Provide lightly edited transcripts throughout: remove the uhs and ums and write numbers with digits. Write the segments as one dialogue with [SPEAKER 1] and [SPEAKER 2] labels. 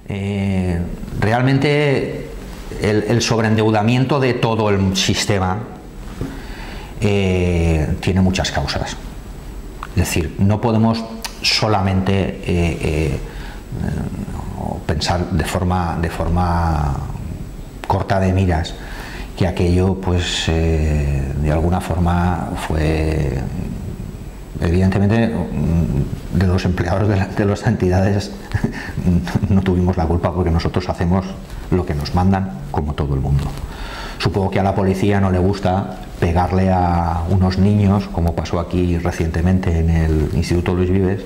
[SPEAKER 1] Realmente el sobreendeudamiento de todo el sistema tiene muchas causas. Es decir, no podemos solamente pensar de forma corta de miras que aquello, pues, de alguna forma fue, evidentemente, de los empleados de las entidades no tuvimos la culpa, porque nosotros hacemos lo que nos mandan, como todo el mundo. Supongo que a la policía no le gusta pegarle a unos niños, como pasó aquí recientemente en el Instituto Luis Vives,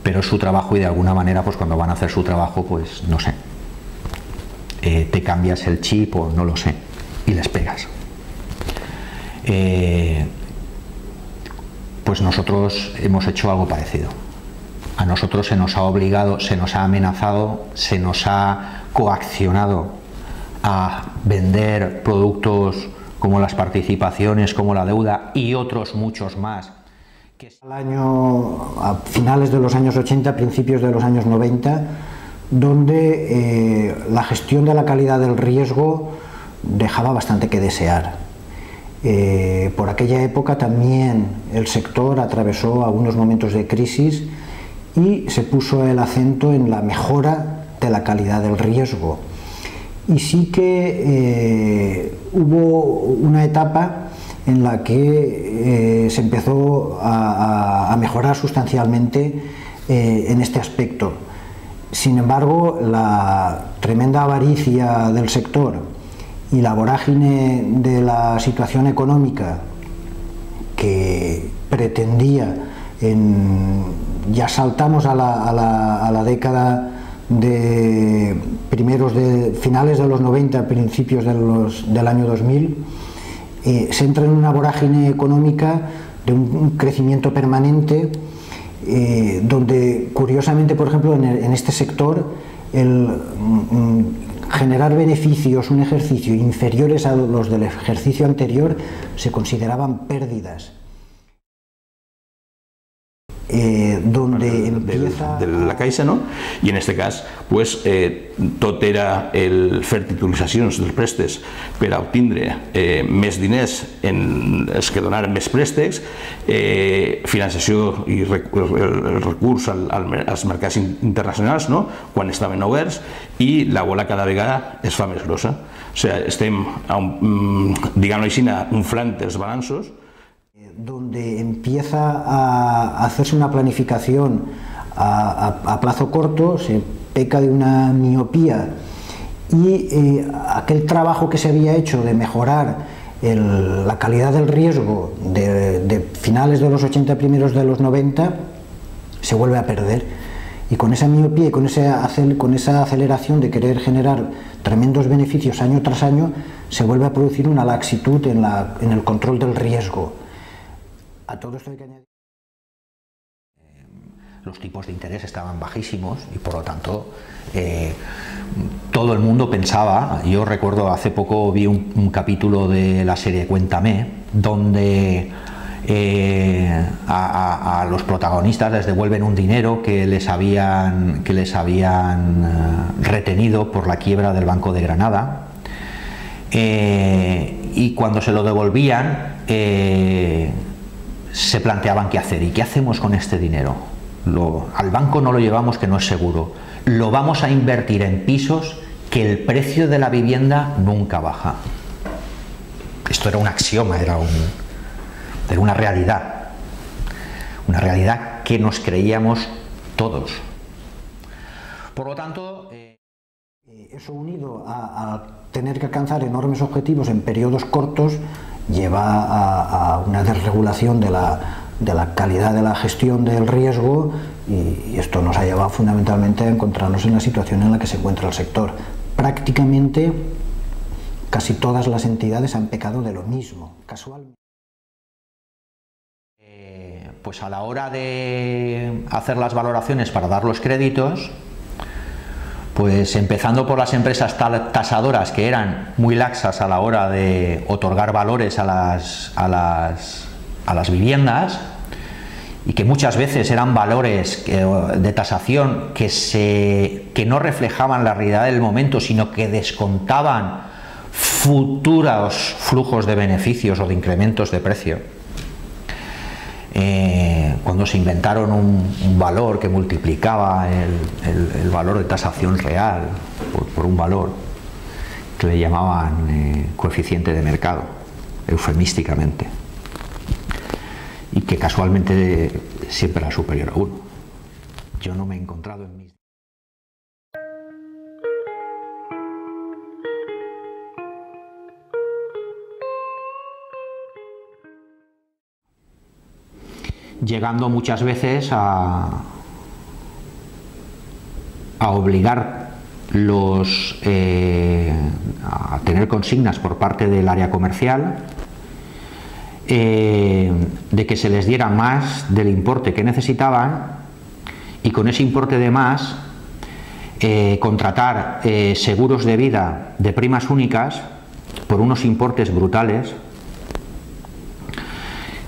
[SPEAKER 1] pero es su trabajo, y de alguna manera, pues cuando van a hacer su trabajo, pues no sé, te cambias el chip o no lo sé, y les pegas. Pues nosotros hemos hecho algo parecido. A nosotros se nos ha obligado, se nos ha amenazado, se nos ha coaccionado a vender productos como las participaciones, como la deuda y otros muchos más.
[SPEAKER 2] A finales de los años 80, principios de los años 90, donde la gestión de la calidad del riesgo dejaba bastante que desear. Por aquella época también el sector atravesó algunos momentos de crisis y se puso el acento en la mejora de la calidad del riesgo. Y sí que hubo una etapa en la que se empezó a mejorar sustancialmente en este aspecto. Sin embargo, la tremenda avaricia del sector y la vorágine de la situación económica que pretendía, ya saltamos a la década de finales de los 90, principios del año 2000, se entra en una vorágine económica de un crecimiento permanente, donde curiosamente, por ejemplo, en este sector, el generar beneficios, un ejercicio inferiores a los del ejercicio anterior, se consideraban pérdidas. Donde empieza...
[SPEAKER 3] de la Caixa, no? I en este cas, pues, tot era el fer titulitzacions dels préstecs per a obtindre més diners en els que donaren més préstecs, financiació i el recurs als mercats internacionals, no?, quan estaven oberts, i la bola cada vegada es fa més grossa. O sigui, estem, diguem-ho així, inflant els balanços,
[SPEAKER 2] donde empieza a hacerse una planificación a plazo corto, se peca de una miopía, y aquel trabajo que se había hecho de mejorar la calidad del riesgo de finales de los 80, primeros de los 90, se vuelve a perder. Y con esa miopía y con esa aceleración de querer generar tremendos beneficios año tras año, se vuelve a producir una laxitud en el control del riesgo. A todo esto hay que añadir.
[SPEAKER 1] Los tipos de interés estaban bajísimos y, por lo tanto, todo el mundo pensaba. Yo recuerdo, hace poco vi un capítulo de la serie Cuéntame, donde a los protagonistas les devuelven un dinero que les habían retenido por la quiebra del Banco de Granada, y cuando se lo devolvían se planteaban qué hacer. ¿Y qué hacemos con este dinero? Al banco no lo llevamos, que no es seguro. Lo vamos a invertir en pisos, que el precio de la vivienda nunca baja. Esto era un axioma, era una realidad que nos creíamos todos. Por lo tanto,
[SPEAKER 2] eso, unido a tener que alcanzar enormes objetivos en periodos cortos, lleva a una desregulación de la calidad de la gestión del riesgo, y esto nos ha llevado fundamentalmente a encontrarnos en la situación en la que se encuentra el sector. Prácticamente casi todas las entidades han pecado de lo mismo, casualmente.
[SPEAKER 1] Pues a la hora de hacer las valoraciones para dar los créditos, pues empezando por las empresas tasadoras, que eran muy laxas a la hora de otorgar valores a las viviendas, y que muchas veces eran valores de tasación que no reflejaban la realidad del momento, sino que descontaban futuros flujos de beneficios o de incrementos de precio. Cuando se inventaron un valor que multiplicaba el valor de tasación real por un valor que le llamaban coeficiente de mercado, eufemísticamente, y que casualmente siempre era superior a 1. Yo no me he encontrado en mis... llegando muchas veces a obligar a tener consignas por parte del área comercial de que se les diera más del importe que necesitaban, y con ese importe de más contratar seguros de vida de primas únicas por unos importes brutales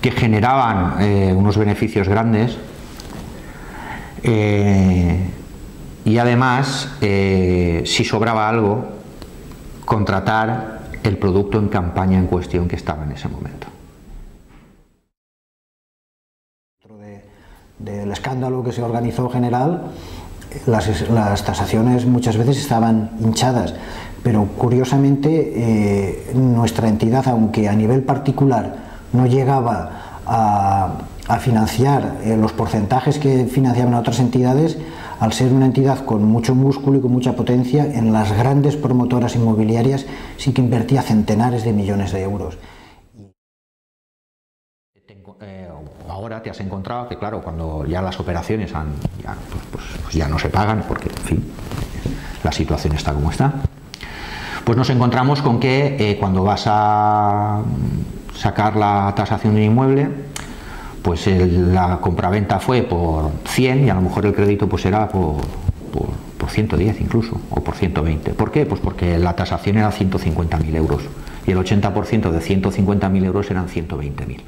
[SPEAKER 1] que generaban unos beneficios grandes, y además, si sobraba algo, contratar el producto en campaña en cuestión que estaba en ese momento.
[SPEAKER 2] Del escándalo que se organizó general, las tasaciones muchas veces estaban hinchadas, pero curiosamente nuestra entidad, aunque a nivel particular no llegaba a financiar los porcentajes que financiaban otras entidades, al ser una entidad con mucho músculo y con mucha potencia, en las grandes promotoras inmobiliarias sí que invertía centenares de millones de euros.
[SPEAKER 1] Ahora te has encontrado que, claro, cuando ya las operaciones pues ya no se pagan, porque, en fin, la situación está como está, pues nos encontramos con que cuando vas a sacar la tasación de un inmueble, pues la compraventa fue por 100 y a lo mejor el crédito pues era por 110 incluso, o por 120. ¿Por qué? Pues porque la tasación era 150.000 euros y el 80% de 150.000 euros eran 120.000.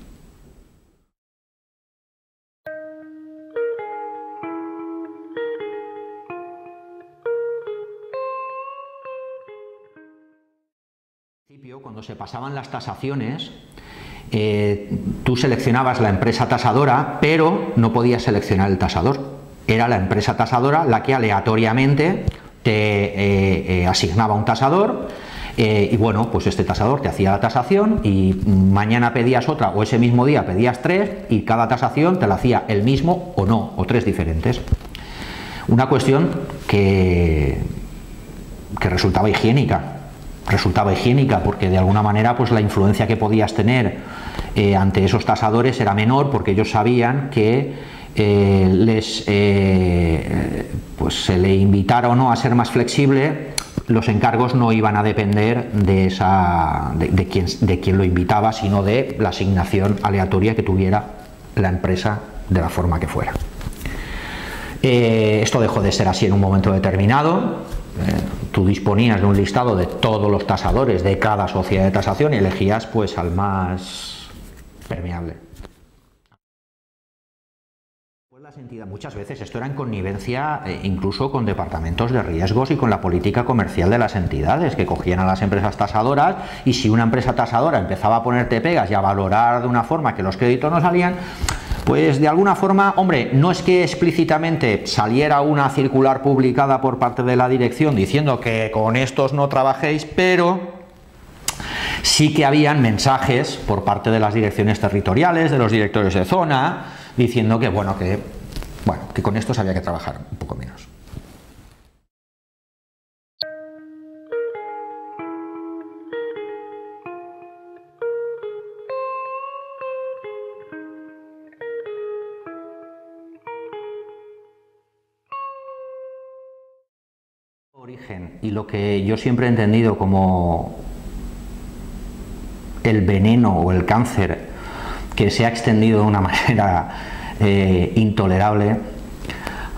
[SPEAKER 1] Cuando se pasaban las tasaciones, tú seleccionabas la empresa tasadora, pero no podías seleccionar el tasador. Era la empresa tasadora la que aleatoriamente te asignaba un tasador, y bueno, pues este tasador te hacía la tasación y mañana pedías otra, o ese mismo día pedías 3, y cada tasación te la hacía el mismo o no, o 3 diferentes. Una cuestión que resultaba higiénica. Porque de alguna manera pues la influencia que podías tener ante esos tasadores era menor, porque ellos sabían que pues se le invitara o no a ser más flexible, los encargos no iban a depender de quién lo invitaba, sino de la asignación aleatoria que tuviera la empresa de la forma que fuera. Esto dejó de ser así en un momento determinado. Tú disponías de un listado de todos los tasadores de cada sociedad de tasación y elegías pues al más permeable. Pues las entidades, muchas veces esto era en connivencia incluso con departamentos de riesgos y con la política comercial de las entidades, que cogían a las empresas tasadoras, y si una empresa tasadora empezaba a ponerte pegas y a valorar de una forma que los créditos no salían, pues de alguna forma, hombre, no es que explícitamente saliera una circular publicada por parte de la dirección diciendo que con estos no trabajéis, pero sí que habían mensajes por parte de las direcciones territoriales, de los directores de zona, diciendo que bueno, que con estos había que trabajar un poco menos. Origen, y lo que yo siempre he entendido como el veneno o el cáncer que se ha extendido de una manera intolerable,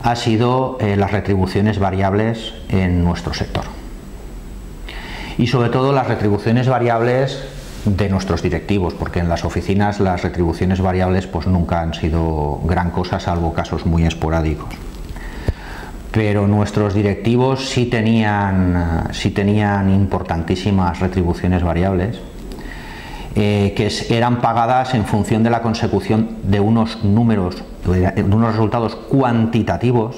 [SPEAKER 1] ha sido las retribuciones variables en nuestro sector, y sobre todo las retribuciones variables de nuestros directivos, porque en las oficinas las retribuciones variables pues nunca han sido gran cosa, salvo casos muy esporádicos. Pero nuestros directivos sí tenían importantísimas retribuciones variables, que eran pagadas en función de la consecución de unos números, de unos resultados cuantitativos,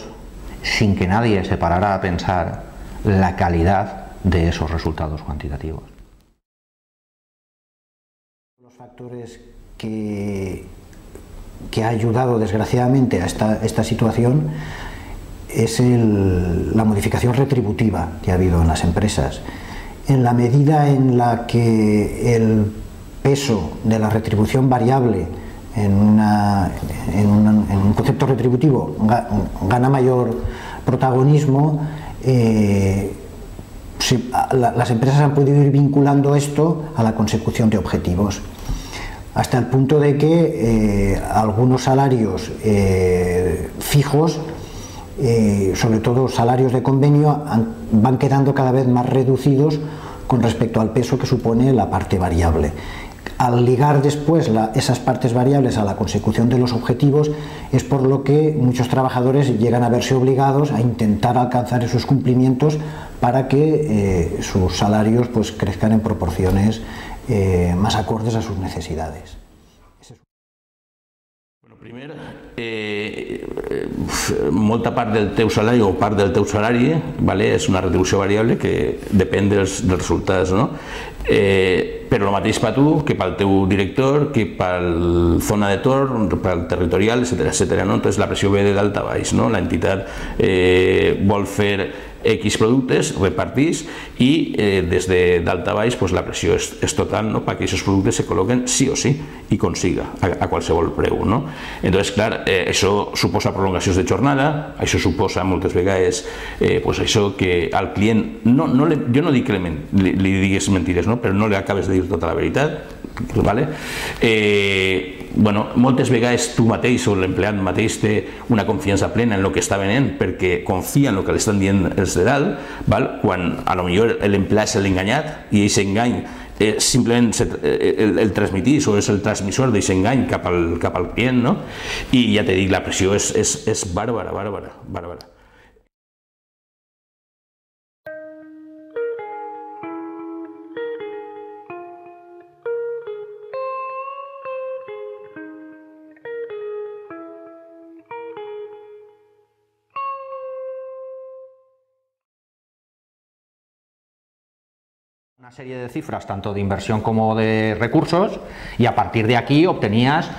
[SPEAKER 1] sin que nadie se parara a pensar la calidad de esos resultados cuantitativos.
[SPEAKER 2] Los factores que ha ayudado desgraciadamente a esta situación es la modificación retributiva que ha habido en las empresas. En la medida en la que el peso de la retribución variable en un concepto retributivo gana mayor protagonismo, las empresas han podido ir vinculando esto a la consecución de objetivos, hasta el punto de que algunos salarios fijos, sobre todo salarios de convenio, van quedando cada vez más reducidos con respecto al peso que supone la parte variable. Al ligar después esas partes variables a la consecución de los objetivos, es por lo que muchos trabajadores llegan a verse obligados a intentar alcanzar esos cumplimientos para que sus salarios pues crezcan en proporciones más acordes a sus necesidades.
[SPEAKER 3] Bueno, primer, molta part del teu salari o part del teu salari, vale, és una retribució variable que depèn dels resultats, no? Però el mateix per tu que pel teu director, que pel zona de torn, pel territorial, etc. ¿no? Entonces la pressió ve de dalt a baix, ¿no? L'entitat vol fer X productes, repartís, i des de dalt a baix pues, la pressió és total, ¿no? Perquè aquests productes se col·loquen sí o sí i consiga a qualsevol preu, no? Entonces, clar, això suposa prolongacions de jornada, això suposa moltes vegades pues això que al client, jo no dic que li diguis mentides, no? Però no li acabes de dir tota la veritat, ¿vale? Bueno, moltes vegades tu mateix o l'empleat mateix té una confiança plena en el que està venent perquè confia en el que li estan dient els de dalt, val? Quan a lo millor l'empleat és l'enganyat i aquest engany simplement el transmitís o és el transmissor d'aquest engany cap al client, no? I ja te dic, la pressió és bàrbara.
[SPEAKER 1] Una serie de cifras, tanto de inversión como de recursos, y a partir de aquí obtenías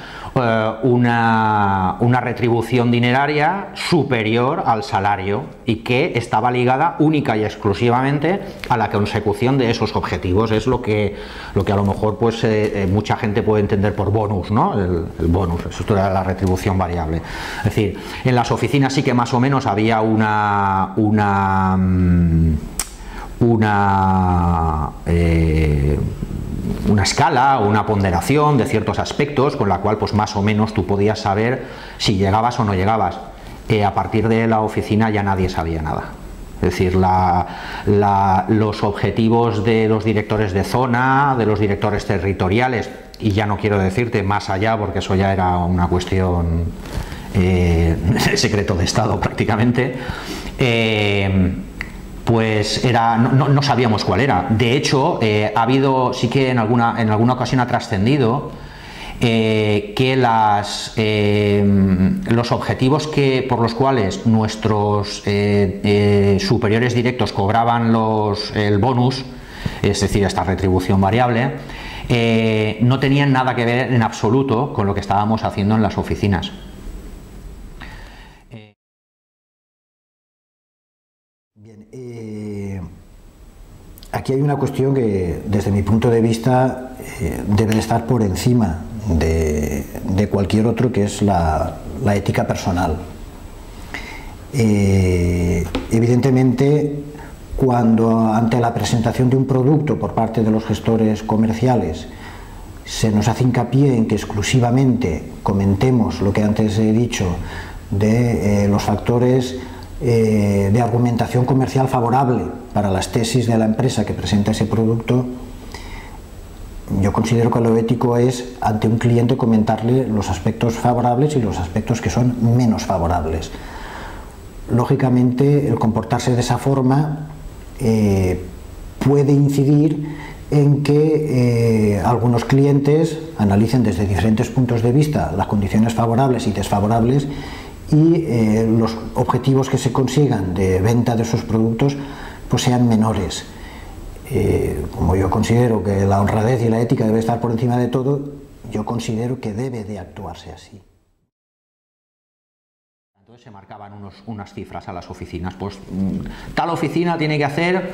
[SPEAKER 1] una retribución dineraria superior al salario y que estaba ligada única y exclusivamente a la consecución de esos objetivos. Es lo que a lo mejor pues, mucha gente puede entender por bonus, ¿no? El bonus, eso era la retribución variable. Es decir, en las oficinas sí que más o menos había una escala o una ponderación de ciertos aspectos con la cual pues más o menos tú podías saber si llegabas o no llegabas. A partir de la oficina ya nadie sabía nada. Es decir, los objetivos de los directores de zona, de los directores territoriales, y ya no quiero decirte más allá porque eso ya era una cuestión secreto de Estado prácticamente, pues no sabíamos cuál era. De hecho, ha habido, sí que en alguna ocasión ha trascendido que los objetivos por los cuales nuestros superiores directos cobraban el bonus, es decir, esta retribución variable, no tenían nada que ver en absoluto con lo que estábamos haciendo en las oficinas.
[SPEAKER 2] Aquí hay una cuestión que, desde mi punto de vista, debe de estar por encima de cualquier otro, que es la ética personal. Evidentemente, cuando ante la presentación de un producto por parte de los gestores comerciales se nos hace hincapié en que exclusivamente comentemos lo que antes he dicho de los factores de argumentación comercial favorable para las tesis de la empresa que presenta ese producto, yo considero que lo ético es ante un cliente comentarle los aspectos favorables y los aspectos que son menos favorables. Lógicamente, el comportarse de esa forma puede incidir en que algunos clientes analicen desde diferentes puntos de vista las condiciones favorables y desfavorables y los objetivos que se consigan de venta de esos productos pues sean menores. Como yo considero que la honradez y la ética debe estar por encima de todo, yo considero que debe de actuarse así.
[SPEAKER 1] Entonces se marcaban unas cifras a las oficinas, pues tal oficina tiene que hacer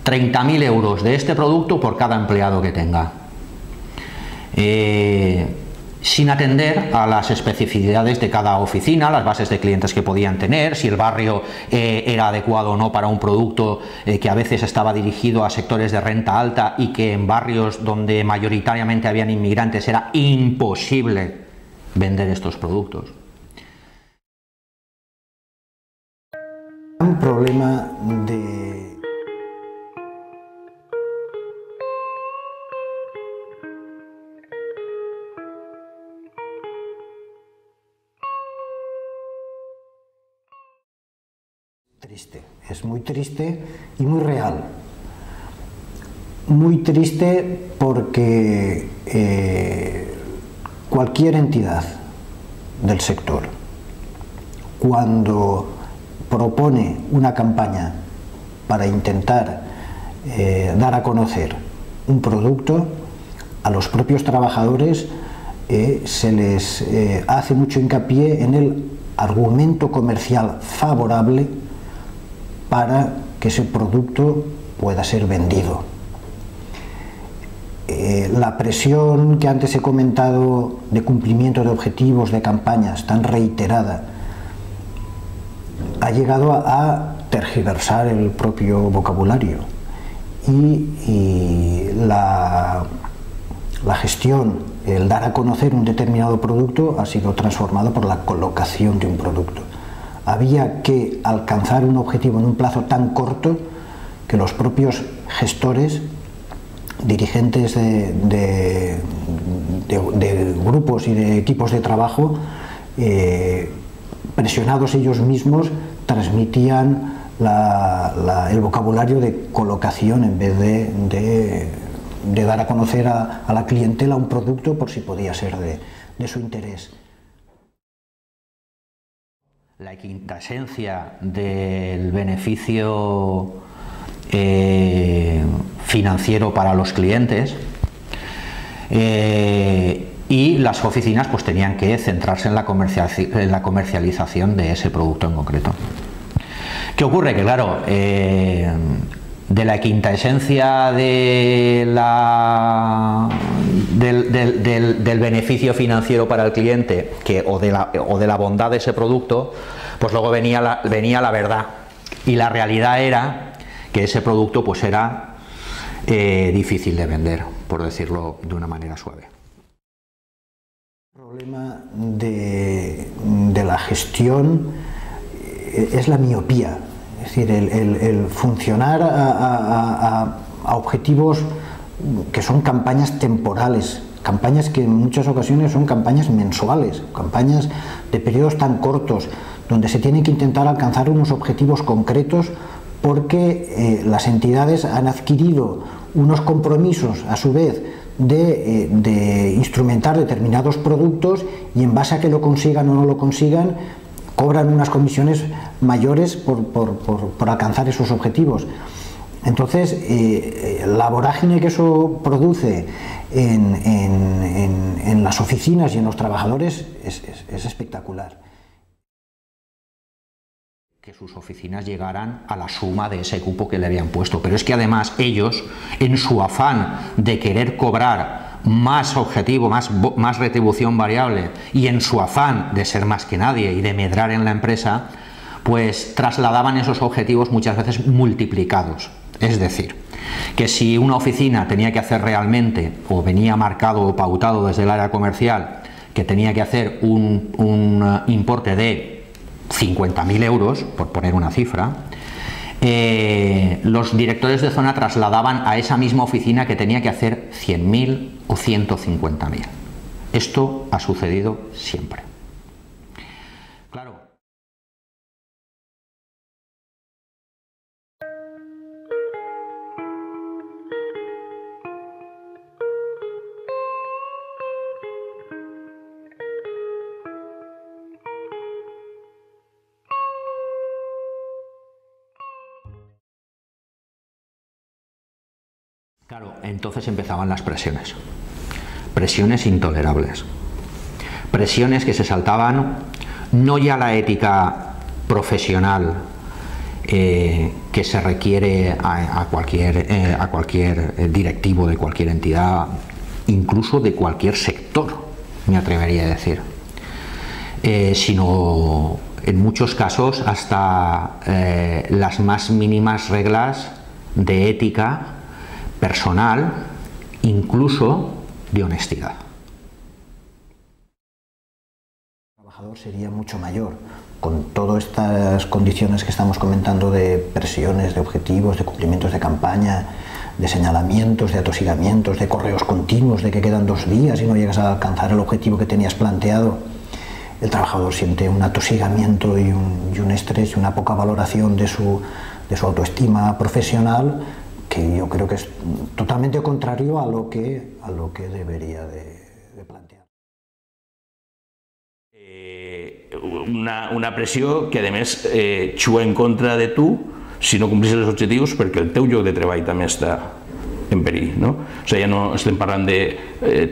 [SPEAKER 1] 30.000 euros de este producto por cada empleado que tenga, sin atender a las especificidades de cada oficina, las bases de clientes que podían tener, si el barrio era adecuado o no para un producto que a veces estaba dirigido a sectores de renta alta y que en barrios donde mayoritariamente habían inmigrantes era imposible vender estos productos.
[SPEAKER 2] Un problema de triste, es muy triste y muy real. Muy triste porque cualquier entidad del sector, cuando propone una campaña para intentar dar a conocer un producto, a los propios trabajadores se les hace mucho hincapié en el argumento comercial favorable para que ese producto pueda ser vendido. La presión que antes he comentado de cumplimiento de objetivos, de campañas tan reiterada, ha llegado a tergiversar el propio vocabulario y la gestión, el dar a conocer un determinado producto ha sido transformado por la colocación de un producto. Había que alcanzar un objetivo en un plazo tan corto que los propios gestores, dirigentes de grupos y de equipos de trabajo, presionados ellos mismos, transmitían el vocabulario de colocación en vez de dar a conocer a la clientela un producto por si podía ser de su interés.
[SPEAKER 1] La quinta esencia del beneficio financiero para los clientes, y las oficinas pues tenían que centrarse en la comercialización de ese producto en concreto. ¿Qué ocurre? Que claro, de la quinta esencia del beneficio financiero para el cliente o de la bondad de ese producto, pues luego venía la verdad, y la realidad era que ese producto pues era difícil de vender, por decirlo de una manera suave.
[SPEAKER 2] El problema de la gestión es la miopía, es decir, el funcionar a objetivos que son campañas temporales, campañas que en muchas ocasiones son campañas mensuales, campañas de periodos tan cortos, donde se tienen que intentar alcanzar unos objetivos concretos porque las entidades han adquirido unos compromisos a su vez de instrumentar determinados productos, y en base a que lo consigan o no lo consigan cobran unas comisiones mayores por alcanzar esos objetivos. Entonces la vorágine que eso produce en las oficinas y en los trabajadores es espectacular.
[SPEAKER 1] Que sus oficinas llegaran a la suma de ese cupo que le habían puesto, pero es que además ellos, en su afán de querer cobrar más objetivo, más retribución variable, y en su afán de ser más que nadie y de medrar en la empresa, pues trasladaban esos objetivos muchas veces multiplicados. Es decir, que si una oficina tenía que hacer realmente, o venía marcado o pautado desde el área comercial, que tenía que hacer un importe de 50.000 euros, por poner una cifra, los directores de zona trasladaban a esa misma oficina que tenía que hacer 100.000 o 150.000. Esto ha sucedido siempre. Claro. Claro, entonces empezaban las presiones. Presiones intolerables. Presiones que se saltaban no ya la ética profesional que se requiere a cualquier directivo de cualquier entidad, incluso de cualquier sector, me atrevería a decir, sino en muchos casos hasta las más mínimas reglas de ética personal, incluso de honestidad.
[SPEAKER 2] El trabajador sería mucho mayor, con todas estas condiciones que estamos comentando de presiones, de objetivos, de cumplimientos de campaña, de señalamientos, de atosigamientos, de correos continuos, de que quedan 2 días y no llegas a alcanzar el objetivo que tenías planteado. El trabajador siente un atosigamiento y un estrés y una poca valoración de su autoestima profesional, que yo creo que es totalmente contrario a lo que debería de plantear.
[SPEAKER 3] Una pressió que a més juga en contra de tu si no complissis els objectius, perquè el teu lloc de treball també està en perill, no? O sigui, ja no estem parlant de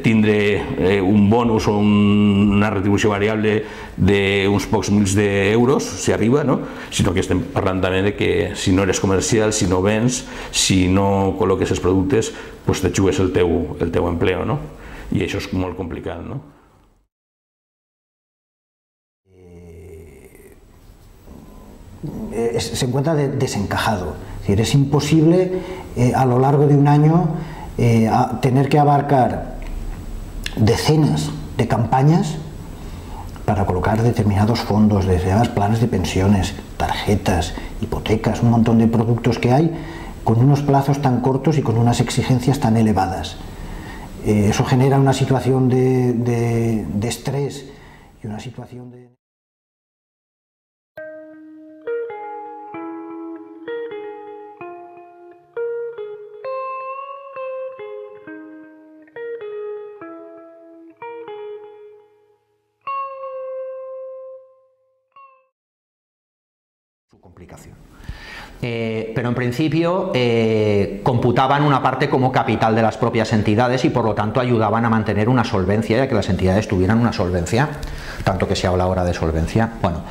[SPEAKER 3] tindre un bonus o una retribució variable d'uns pocs mils d'euros, si arriba, no? Sinó que estem parlant també de que si no eres comercial, si no vens, si no col·loques els productes, doncs te jugues el teu empleo, no? I això és molt complicat, no?
[SPEAKER 2] Se encuentra desencajado. Es decir, es imposible a lo largo de un año tener que abarcar decenas de campañas para colocar determinados fondos, determinados planes de pensiones, tarjetas, hipotecas, un montón de productos que hay con unos plazos tan cortos y con unas exigencias tan elevadas. Eso genera una situación de estrés y una situación de...
[SPEAKER 1] su complicación. Pero en principio computaban una parte como capital de las propias entidades y por lo tanto ayudaban a mantener una solvencia y a que las entidades tuvieran una solvencia, tanto que se habla ahora de solvencia. Bueno,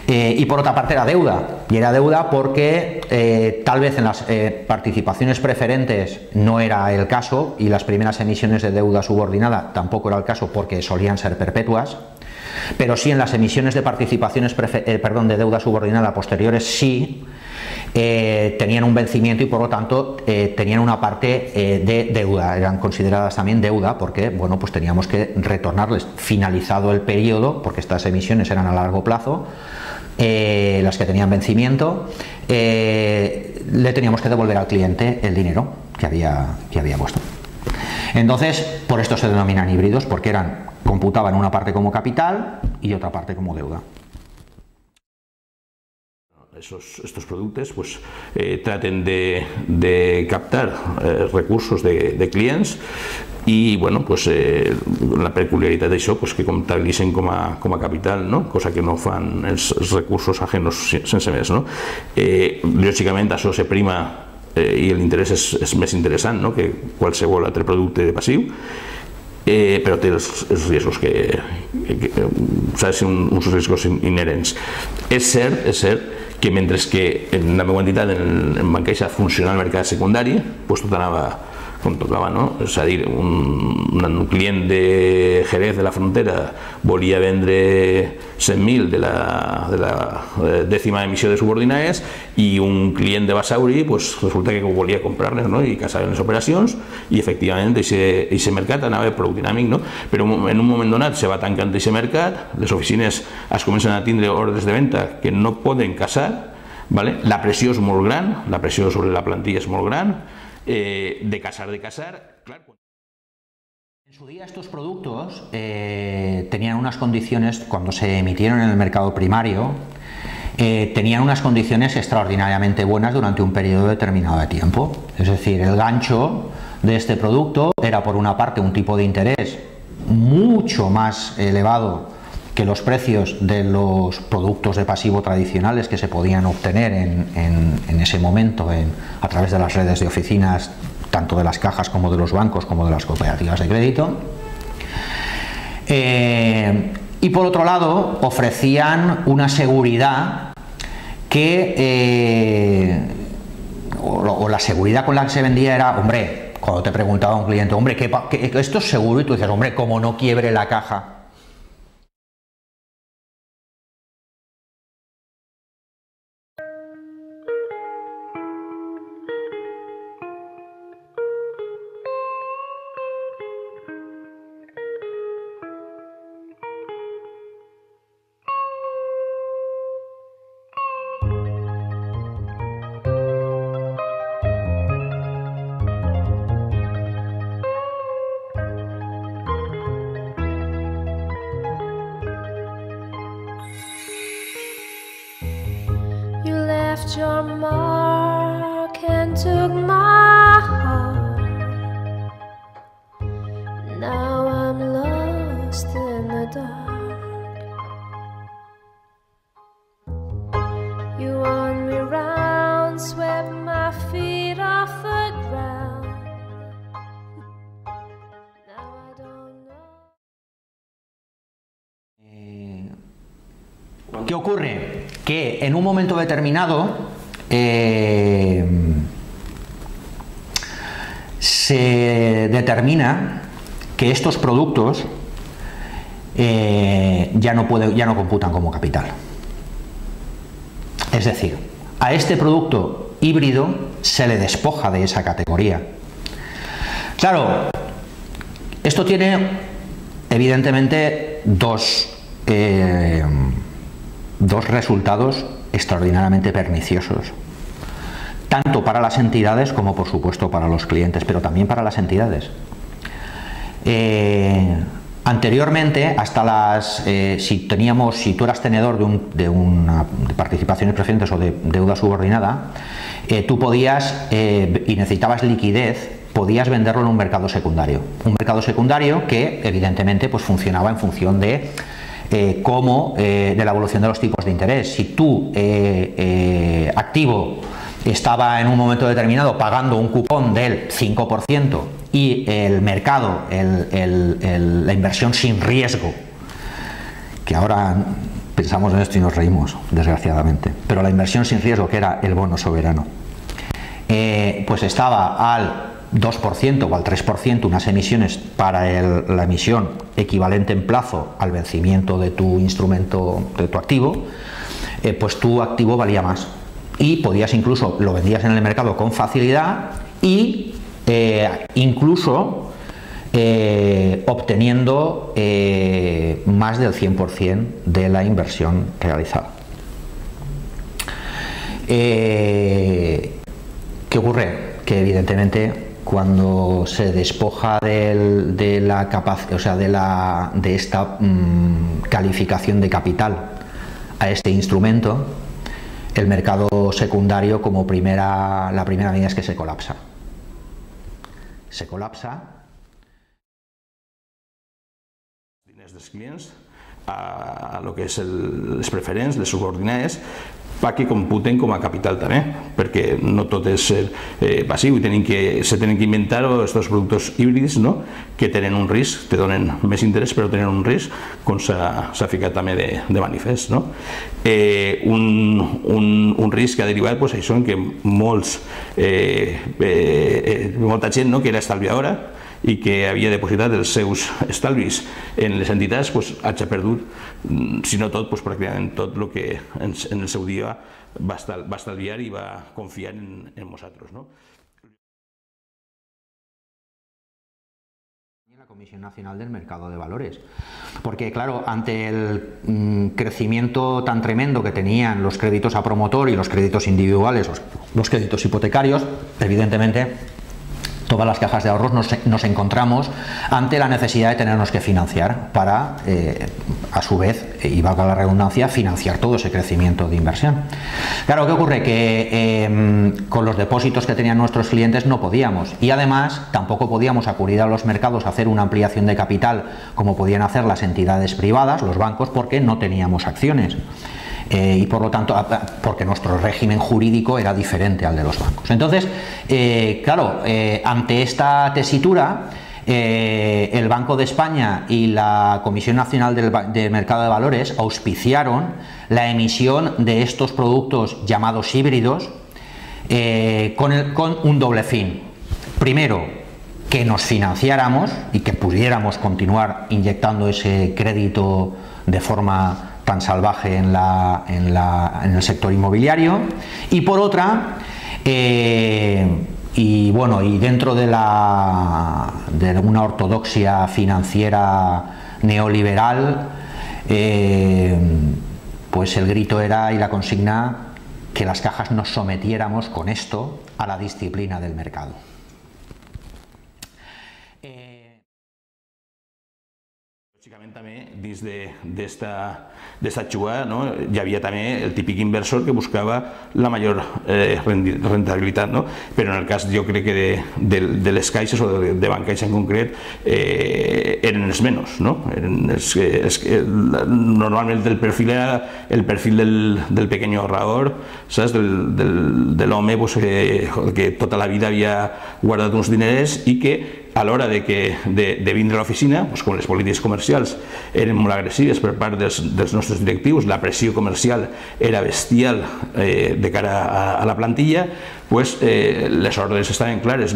[SPEAKER 1] y por otra parte era deuda, y era deuda porque tal vez en las participaciones preferentes no era el caso y las primeras emisiones de deuda subordinada tampoco era el caso porque solían ser perpetuas. Pero sí en las emisiones de participaciones de deuda subordinada posteriores sí tenían un vencimiento y por lo tanto tenían una parte de deuda, eran consideradas también deuda porque bueno, pues teníamos que retornarles finalizado el periodo, porque estas emisiones eran a largo plazo, las que tenían vencimiento, le teníamos que devolver al cliente el dinero que había puesto. Entonces, por esto se denominan híbridos, porque computaban una parte como capital y otra parte como deuda.
[SPEAKER 3] Estos productes pues, traten de captar recursos de clients i bueno, pues, la peculiaritat d'això pues, que comptabilitzen com a capital, no? Cosa que no fan els recursos ajenos sense més. No? Lògicament això se prima i l'interès és més interessant, no? Que qualsevol altre producte passiu, però té els riscos s'ha de ser uns riscos inherents. És cert que mentre que en la meva entitat, en Bancaixa, funciona el mercat secundari, doncs tot anava com tocava, no? És a dir, un client de Jerez de la Frontera volia vendre 100.000 de la dècima emissió de subordinades i un client de Basauri resulta que volia comprar-les i casaven les operacions i efectivament aquest mercat anava prou dinàmic, però en un moment donat se va tancant aquest mercat, les oficines es comencen a tindre ordres de venda que no poden casar Vale? La pressió és molt gran, la pressió sobre la plantilla és molt gran, de casar, clar.
[SPEAKER 1] En su día estos productos tenían unas condiciones, cuando se emitieron en el mercado primario, tenían unas condiciones extraordinariamente buenas durante un periodo determinado de tiempo. Es decir, el gancho de este producto era, por una parte, un tipo de interés mucho más elevado que los precios de los productos de pasivo tradicionales que se podían obtener en ese momento a través de las redes de oficinas, tanto de las cajas como de los bancos como de las cooperativas de crédito. Y por otro lado, ofrecían una seguridad que, o la seguridad con la que se vendía era, hombre, cuando te preguntaba un cliente, hombre, ¿que esto es seguro? Y tú dices, hombre, como no quiebre la caja.
[SPEAKER 4] Your mark and took my heart. Now I'm lost in the dark. You won me round, swept my feet off the ground. Now I don't know.
[SPEAKER 1] ¿Qué ocurre? Que en un momento determinado se determina que estos productos ya no computan como capital. Es decir, a este producto híbrido se le despoja de esa categoría. Claro, esto tiene evidentemente dos resultados extraordinariamente perniciosos, tanto para las entidades como por supuesto para los clientes, pero también para las entidades. Anteriormente, hasta si tú eras tenedor de participaciones preferentes o de deuda subordinada, tú podías, y necesitabas liquidez, podías venderlo en un mercado secundario. Un mercado secundario que evidentemente pues funcionaba en función de de la evolución de los tipos de interés. Si tu activo estaba en un momento determinado pagando un cupón del 5% y el mercado, la inversión sin riesgo, que ahora pensamos en esto y nos reímos, desgraciadamente, pero la inversión sin riesgo, que era el bono soberano, pues estaba al 2% o al 3%, unas emisiones para la emisión equivalente en plazo al vencimiento de tu instrumento, de tu activo, pues tu activo valía más y podías incluso, lo vendías en el mercado con facilidad y incluso obteniendo más del 100% de la inversión realizada. ¿Qué ocurre? Que evidentemente cuando se despoja de la capacidad, o sea, de esta calificación de capital a este instrumento, el mercado secundario la primera medida es que se colapsa. Se colapsa.
[SPEAKER 3] Diners dels clients a lo que és les preferents, les subordinades, perquè computen com a capital també, perquè no tot és passiu i se tenen que inventar aquests productes híbrids, no? Que tenen un risc, te donen més interès però tenen un risc, com s'ha ficat també de manifest, no? Un risc que ha derivat pues, això en què molta gent, no? Que era estalviadora i que havia depositat els seus estalvis en les entitats, hagi perdut, si no tot, pràcticament tot el que en el seu dia va estalviar i va confiar en nosaltres.
[SPEAKER 1] La Comisión Nacional del Mercado de Valores, porque claro, ante el crecimiento tan tremendo que tenían los créditos a promotor y los créditos individuales, los créditos hipotecarios, evidentemente todas las cajas de ahorros nos encontramos ante la necesidad de tenernos que financiar para, a su vez, y valga la redundancia, financiar todo ese crecimiento de inversión. Claro, ¿qué ocurre? Que con los depósitos que tenían nuestros clientes no podíamos, y además tampoco podíamos acudir a los mercados a hacer una ampliación de capital como podían hacer las entidades privadas, los bancos, porque no teníamos acciones. Y por lo tanto, porque nuestro régimen jurídico era diferente al de los bancos. Entonces, claro, ante esta tesitura, el Banco de España y la Comisión Nacional del Mercado de Valores auspiciaron la emisión de estos productos llamados híbridos con un doble fin. Primero, que nos financiáramos y que pudiéramos continuar inyectando ese crédito de forma tan salvaje en el sector inmobiliario, y por otra, y dentro de una ortodoxia financiera neoliberal, pues el grito era, y la consigna, que las cajas nos sometiéramos con esto a la disciplina del mercado.
[SPEAKER 3] Lògicament també dins d'esta xua hi havia també el típic inversor que buscava la major rentabilitat, però en el cas jo crec que de les caixes o de Bancaixa en concret eren els menys. Normalment el perfil era el perfil del pequeño ahorrador, de l'home que tota la vida havia guardat uns diners i que a l'hora de vindre a l'oficina, com les polítiques comercials eren molt agressives per part dels nostres directius, la pressió comercial era bestial de cara a la plantilla, les ordres estaven clares,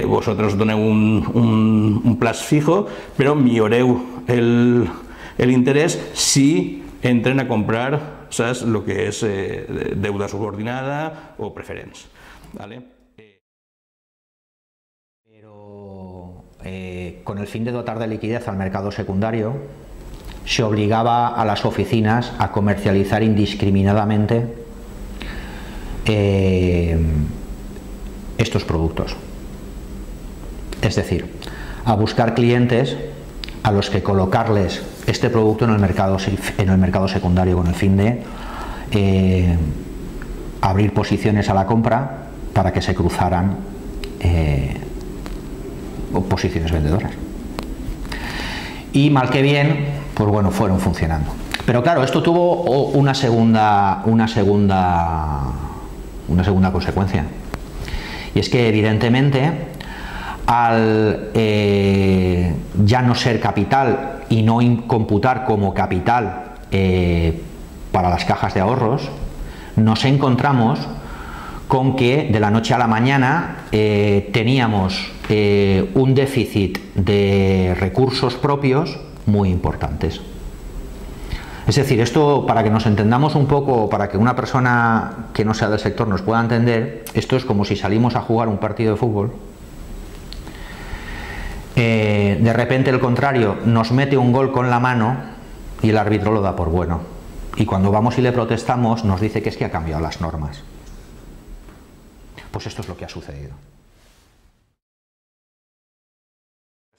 [SPEAKER 3] vosaltres doneu un plaç fijo, però milloreu l'interès si entren a comprar el que és deuda subordinada o preferents.
[SPEAKER 1] Con el fin de dotar de liquidez al mercado secundario, se obligaba a las oficinas a comercializar indiscriminadamente estos productos. Es decir, a buscar clientes a los que colocarles este producto en el mercado secundario con el fin de abrir posiciones a la compra para que se cruzaran posiciones vendedoras. Y mal que bien, pues bueno, fueron funcionando. Pero claro, esto tuvo una segunda consecuencia. Y es que evidentemente, al ya no ser capital y no computar como capital para las cajas de ahorros, nos encontramos con que de la noche a la mañana teníamos un déficit de recursos propios muy importantes. Es decir, esto, para que nos entendamos un poco, para que una persona que no sea del sector nos pueda entender, esto es como si salimos a jugar un partido de fútbol, de repente el contrario nos mete un gol con la mano y el árbitro lo da por bueno, y cuando vamos y le protestamos nos dice que es que ha cambiado las normas. Pues esto es lo que ha sucedido.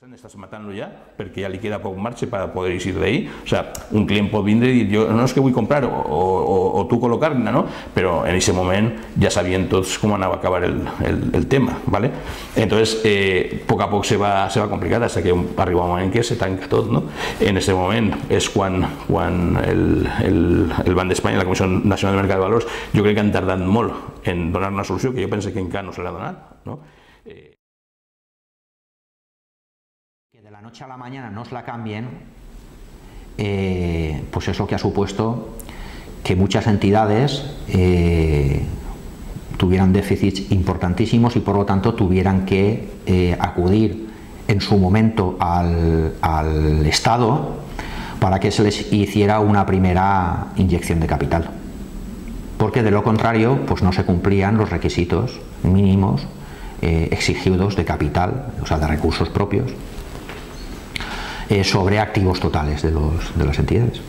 [SPEAKER 3] Estàs matant-lo ja, perquè ja li queda poc marge per poder eixir d'ahir. O sigui, un client pot vindre i dir, jo no és que vull comprar o tu col·locar-ne, però en aquest moment ja sabien tots com anava a acabar el tema. Entonces, poc a poc se va complicar fins que arriba un moment que se tanca tot. En aquest moment és quan el Banc d'Espanya i la Comissió Nacional del Mercat de Valors jo crec que han tardat molt en donar una solució que jo penso que encara no se l'ha donat.
[SPEAKER 1] De la noche a la mañana nos la cambien, pues es lo que ha supuesto que muchas entidades tuvieran déficits importantísimos y por lo tanto tuvieran que acudir en su momento al Estado para que se les hiciera una primera inyección de capital, porque de lo contrario pues no se cumplían los requisitos mínimos exigidos de capital, o sea, de recursos propios, sobre activos totales de las entidades.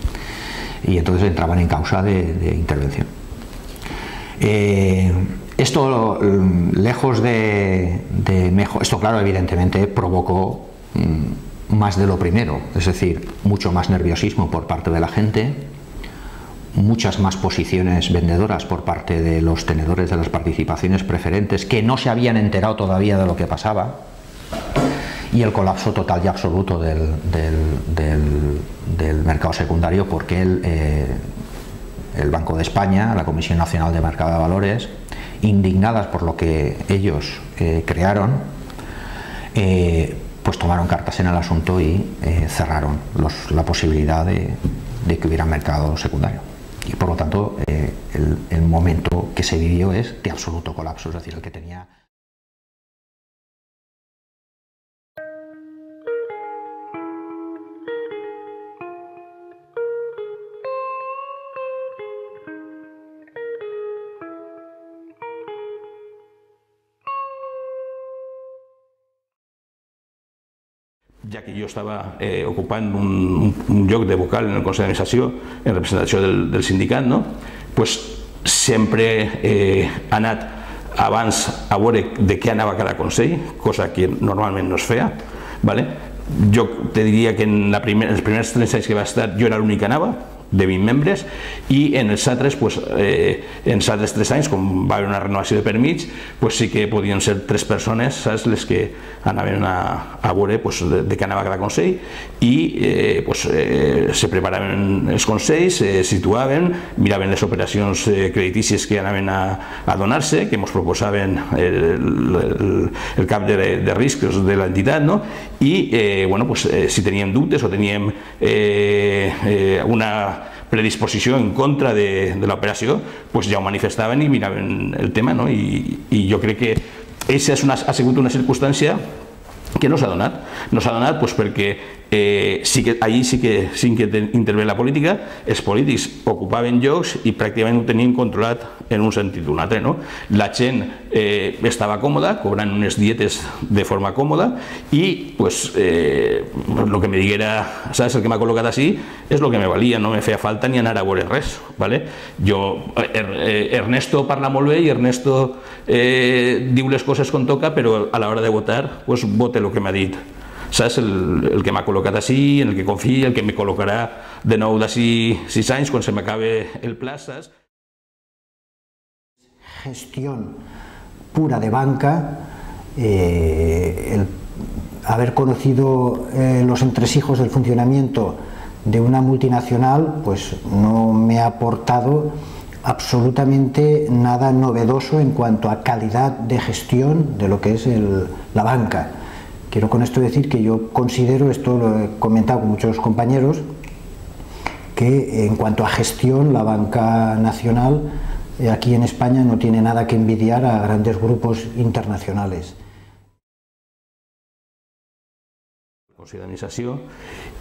[SPEAKER 1] Y entonces entraban en causa de intervención. Esto, lejos de mejor, esto claro, evidentemente provocó más de lo primero, es decir, mucho más nerviosismo por parte de la gente, muchas más posiciones vendedoras por parte de los tenedores de las participaciones preferentes que no se habían enterado todavía de lo que pasaba, y el colapso total y absoluto del mercado secundario, porque el Banco de España, la Comisión Nacional de Mercado de Valores, indignadas por lo que ellos crearon, pues tomaron cartas en el asunto y cerraron la posibilidad de que hubiera mercado secundario. Y por lo tanto, el momento que se vivió es de absoluto colapso, es decir, el que tenía...
[SPEAKER 3] Ja que jo estava ocupant un lloc de vocal en el Consell d'Administració en representació del sindicat, no? Pues sempre he anat abans a veure de què anava cada consell, cosa que normalment no es feia. Jo te diria que en els primers 3 anys que va estar jo era l'únic que anava, de 20 membres, i en els altres, en els altres 3 anys, com va haver una renovació de permís, sí que podien ser 3 persones, saps, les que anaven a veure de què anava cada consell, i se preparaven els consells, se situaven, miraven les operacions creditícies que anaven a donar-se, que ens proposaven el cap de riscos de l'entitat, i si teníem dubtes o teníem una predisposició en contra de l'operació, ja ho manifestaven i miraven el tema, i jo crec que aquesta ha sigut una circumstància que no s'ha donat. No s'ha donat perquè allí sí que intervé la política, els polítics ocupaven llocs i pràcticament ho tenien controlat en un sentit o un altre. La gent estava còmoda, cobrant unes dietes de forma còmoda, i el que me diguera, saps, el que m'ha col·locat així és el que me valia, no me feia falta ni anar a veure res. Ernesto parla molt bé i Ernesto diu les coses com toca, però a l'hora de votar vota el que m'ha dit. Saps, el que m'ha col·locat així, en el que confia, el que me col·locarà de nou d'ací 6 anys quan se m'acabe el pla, saps?
[SPEAKER 2] Gestión pura de banca, el haber conocido los entresijos del funcionamiento de una multinacional, pues no me ha aportado absolutamente nada novedoso en cuanto a calidad de gestión de lo que es la banca. Quiero con esto decir que yo considero, esto lo he comentado con muchos compañeros, que en cuanto a gestión la banca nacional aquí en España no tiene nada que envidiar a grandes grupos internacionales.
[SPEAKER 3] Consell d'Administració,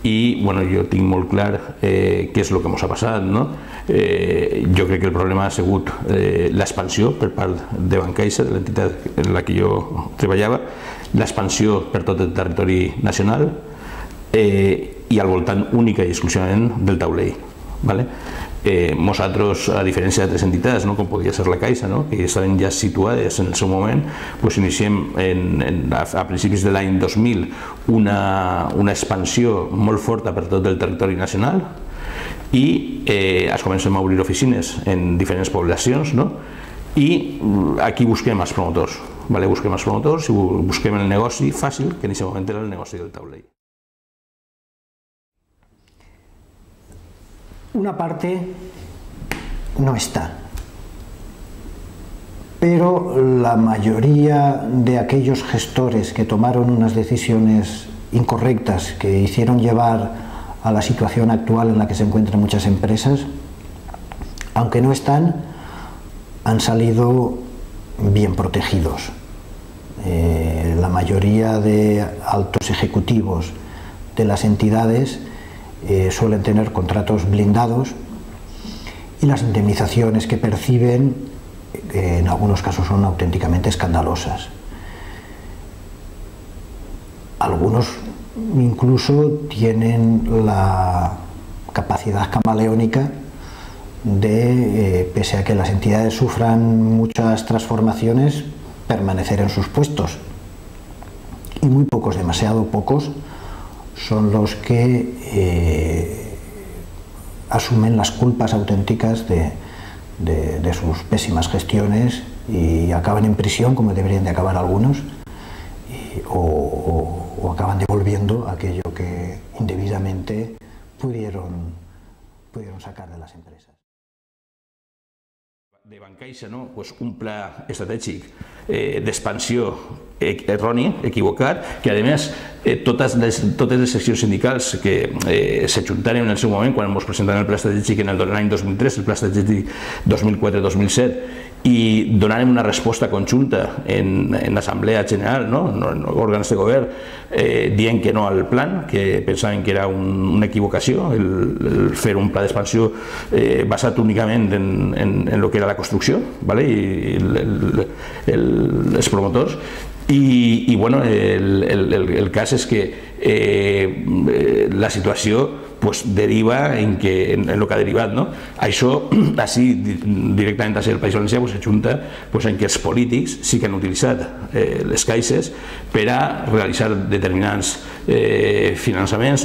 [SPEAKER 3] i jo tinc molt clar què és el que ens ha passat. Jo crec que el problema ha sigut l'expansió per part de Bancaixa, de l'entitat en la que jo treballava, l'expansió per tot el territori nacional i al voltant única i exclusivament del taulell. Nosaltres, a diferència d'altres entitats, com podria ser la Caixa, que estaven ja situades en el seu moment, iniciem a principis de l'any 2000 una expansió molt forta per tot el territori nacional i es comencen a obrir oficines en diferents poblacions i aquí busquem els promotors. Busquem els promotors i busquem el negoci fàcil, que en aquest moment era el negoci del taulell.
[SPEAKER 2] Una parte no está, pero la mayoría de aquellos gestores que tomaron unas decisiones incorrectas que hicieron llevar a la situación actual en la que se encuentran muchas empresas, aunque no están, han salido bien protegidos. La mayoría de altos ejecutivos de las entidades suelen tener contratos blindados y las indemnizaciones que perciben en algunos casos son auténticamente escandalosas. Algunos incluso tienen la capacidad camaleónica de, pese a que las entidades sufran muchas transformaciones, permanecer en sus puestos. Y muy pocos, demasiado pocos, son los que asumen las culpas auténticas de sus pésimas gestiones y acaban en prisión, como deberían de acabar algunos, o acaban devolviendo aquello que indebidamente pudieron sacar de las empresas.
[SPEAKER 3] De Bancaixa, no? Pues un pla estratègic d'expansió erroni, equivocat, que a més totes les seccions sindicals que s'ajuntaren en el seu moment quan ens presentaren el pla estratègic en l'any 2003, el pla estratègic 2004-2007, i donarem una resposta conjunta en l'Assemblea General, en òrgans de govern, dient que no al plan, que pensaven que era una equivocació el fer un pla d'expansió basat únicament en el que era la construcció i els promotors. I bueno, el cas és que la situació deriva en el que ha derivat. Això, així, directament a ser el País Valencià, s'ajunta en que els polítics sí que han utilitzat les caixes per a realitzar determinats finançaments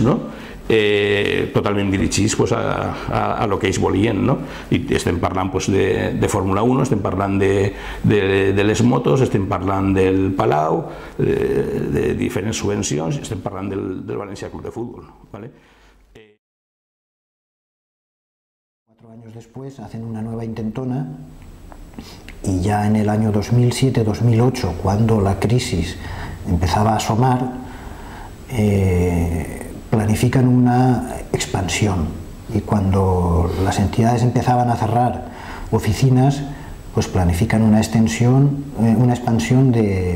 [SPEAKER 3] totalment dirigits a lo que ells volien. I estem parlant de Fórmula 1, estem parlant de les motos, estem parlant del Palau, de diferents subvencions, estem parlant del Valencia Club de Fútbol.
[SPEAKER 2] 4 años después hacen una nueva intentona y ya en el año 2007-2008, cuando la crisis empezaba a asomar, planifican una expansión, y cuando las entidades empezaban a cerrar oficinas, pues planifican una expansión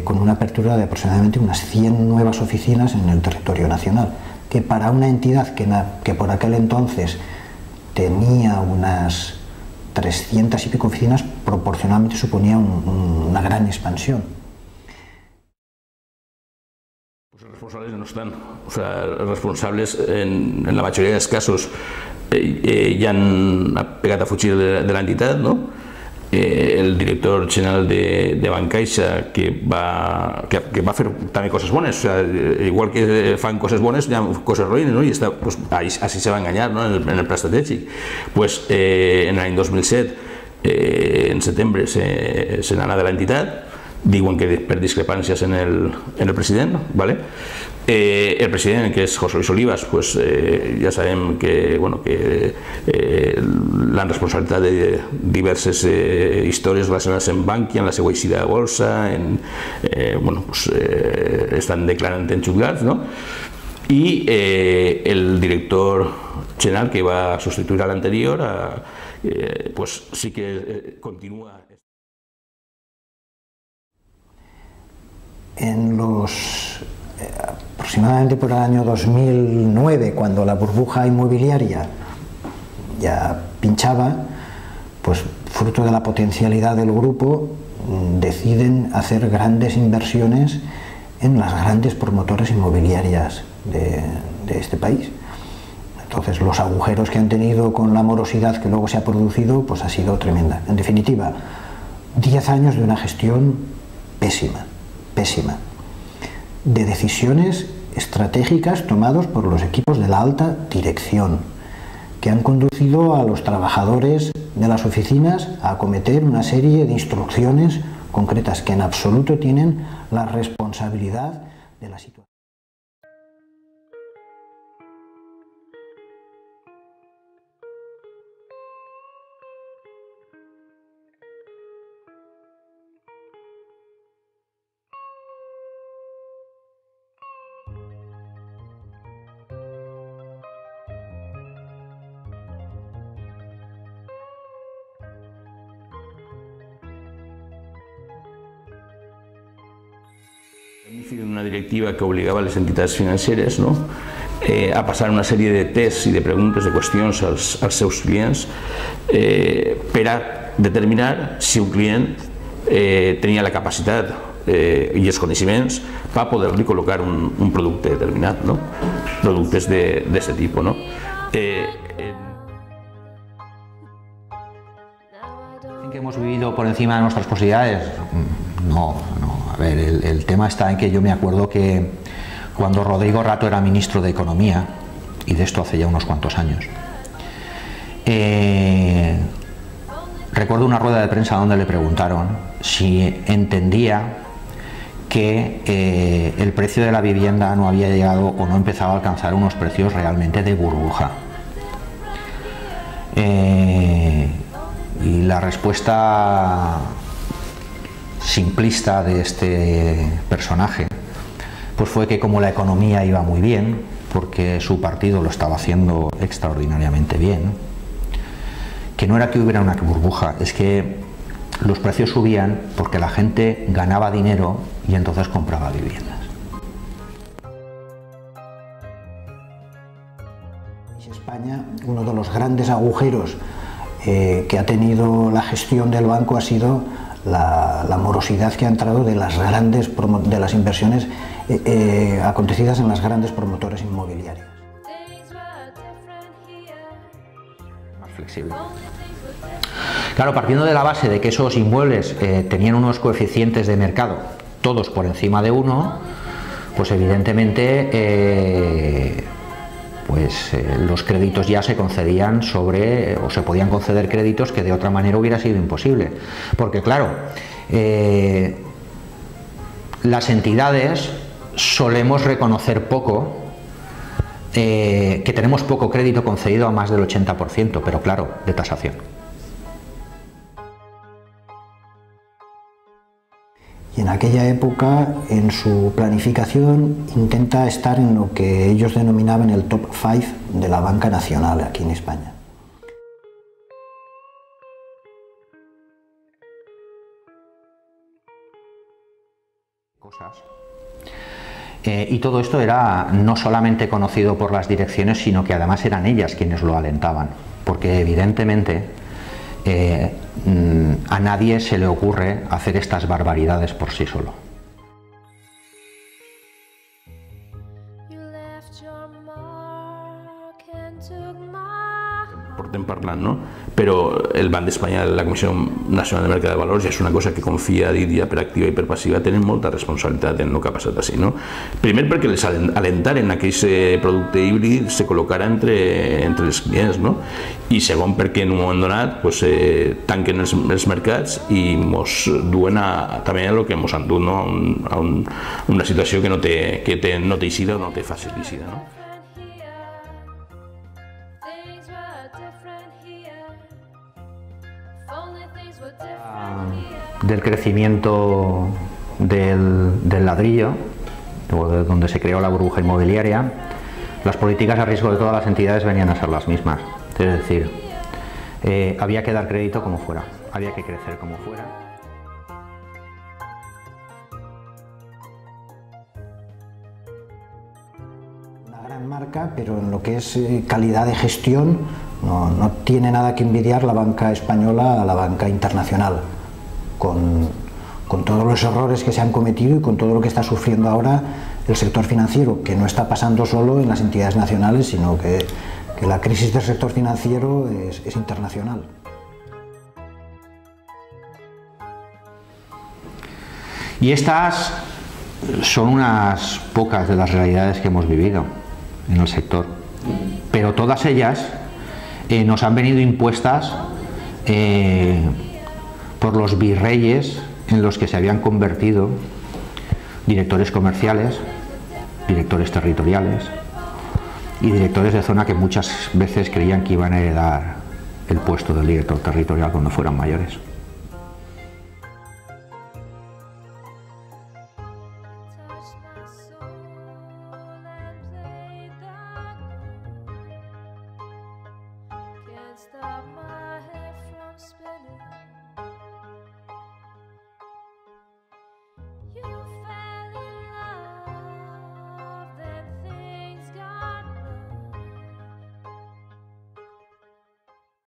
[SPEAKER 2] con una apertura de aproximadamente unas 100 nuevas oficinas en el territorio nacional, que para una entidad que por aquel entonces tenía unas 300 y pico oficinas, proporcionalmente suponía una gran expansión.
[SPEAKER 3] Los responsables no están, los responsables en la mayoría de los casos ya han pegat a fugir de la entidad, el director general de Bancaixa, que va fer també coses bones, igual que fan coses bones, hi ha coses roïnes, i així se va enganyar en el pla estratègic. En l'any 2007, en setembre, se n'anà de l'entitat, diuen que per discrepàncies en el president. El president, que és José Luis Olivas, ja sabem que l'han responsabilitat de diverses històries relacionades amb Bankia, en la seva eixida de bolsa, estan declarant en jutjats, i el director general que va substituir a l'anterior sí que continua.
[SPEAKER 2] Aproximadamente por el año 2009, cuando la burbuja inmobiliaria ya pinchaba, pues fruto de la potencialidad del grupo, deciden hacer grandes inversiones en las grandes promotoras inmobiliarias de este país. Entonces, los agujeros que han tenido con la morosidad que luego se ha producido, pues ha sido tremenda. En definitiva, 10 años de una gestión pésima, de decisiones estratégicas tomadas por los equipos de la alta dirección, que han conducido a los trabajadores de las oficinas a acometer una serie de instrucciones concretas que en absoluto tienen la responsabilidad de la situación.
[SPEAKER 3] Una directiva que obligava les entitats financeres a passar una sèrie de tests i de preguntes, de qüestions als seus clients per a determinar si un client tenia la capacitat i els coneixements per poder-li col·locar un producte determinat, no? Productes d'aquest tipus, no?
[SPEAKER 1] ¿Que hemos vivido por encima de nuestras posibilidades? No. A ver, el tema está en que yo me acuerdo que cuando Rodrigo Rato era ministro de Economía, y de esto hace ya unos cuantos años, recuerdo una rueda de prensa donde le preguntaron si entendía que el precio de la vivienda no había llegado o no empezaba a alcanzar unos precios realmente de burbuja. Y la respuesta simplista de este personaje pues fue que como la economía iba muy bien, porque su partido lo estaba haciendo extraordinariamente bien, que no era que hubiera una burbuja, es que los precios subían porque la gente ganaba dinero y entonces compraba viviendas.
[SPEAKER 2] España, uno de los grandes agujeros que ha tenido la gestión del banco ha sido la morosidad que ha entrado de las inversiones acontecidas en las grandes promotoras inmobiliarias.
[SPEAKER 1] Más flexible. Claro, partiendo de la base de que esos inmuebles tenían unos coeficientes de mercado, todos por encima de 1, pues evidentemente los créditos ya se concedían o se podían conceder créditos que de otra manera hubiera sido imposible. Porque claro, las entidades solemos reconocer poco, que tenemos poco crédito concedido a más del 80%, pero claro, de tasación.
[SPEAKER 2] Y en aquella época, en su planificación, intenta estar en lo que ellos denominaban el top 5 de la banca nacional aquí en España.
[SPEAKER 1] Y todo esto era no solamente conocido por las direcciones, sino que además eran ellas quienes lo alentaban, porque evidentemente a nadie se le ocurre hacer estas barbaridades por sí solo.
[SPEAKER 3] Portem parlant, no? Però el Banc d'Espanya, la Comissió Nacional de Mercat de Valors, ja és una cosa que confia dit ja per activa i per passiva, tenen molta responsabilitat en el que ha passat així, no? Primer perquè les alentaren a que aquest producte híbrid se col·locara entre els clients, no? I segon perquè en un moment donat tanquen els mercats i ens duen també a el que ens han dut, no? A una situació que no té eixida o no té fàcil d'eixida, no?
[SPEAKER 1] Del crecimiento del ladrillo, de donde se creó la burbuja inmobiliaria, las políticas a riesgo de todas las entidades venían a ser las mismas. Es decir, había que dar crédito como fuera, había que crecer como fuera.
[SPEAKER 2] Una gran marca, pero en lo que es calidad de gestión no tiene nada que envidiar la banca española a la banca internacional. Con todos los errores que se han cometido y con todo lo que está sufriendo ahora el sector financiero, que no está pasando solo en las entidades nacionales, sino que la crisis del sector financiero es internacional.
[SPEAKER 1] Y estas son unas pocas de las realidades que hemos vivido en el sector, pero todas ellas nos han venido impuestas por los virreyes en los que se habían convertido directores comerciales, directores territoriales y directores de zona que muchas veces creían que iban a heredar el puesto del director territorial cuando fueran mayores.